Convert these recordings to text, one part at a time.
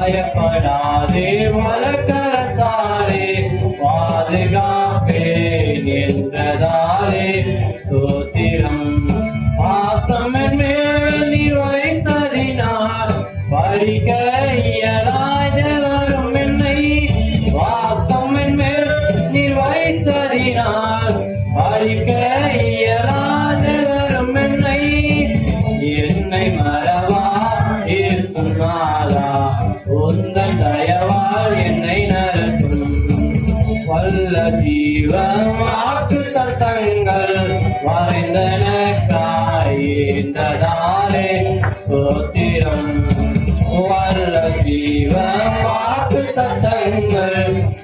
பயப்படாதே வலக்கரத்தாலே பாதுகாப்பேன் என்றதாலே ஸ்தோத்திரம். பாசமென் மேல் நீ வைத்ததினால் படிக்க இயலாத வரும் என்னை. வாசமென் மேல் நீ வைத்ததினால் படிக்க இயலாத வரும் என்னை. என்னை மறவா சொன்னாரா உந்தன் தயவால் என்னை நடத்தும். வல்ல ஜீவ வாக்கு தத்தங்கள் வரைந்தனக்காய் என்றதாலே ஸ்தோத்திரம். வல்ல ஜீவ வாக்கு தத்தங்கள்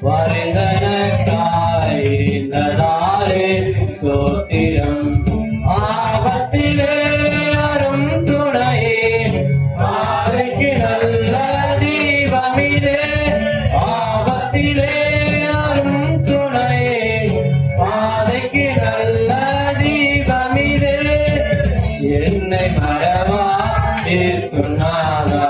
வரைந்தனக்காய் என்றதாலே ஸ்தோத்திரம். ஆபத்திலே அரும் துணையே நல்ல தீபமிதே. ஆபத்திலே அரும் துணையே பாதைக்கு நல்ல தீபமிதே. என்னை மறவா சொன்னாரா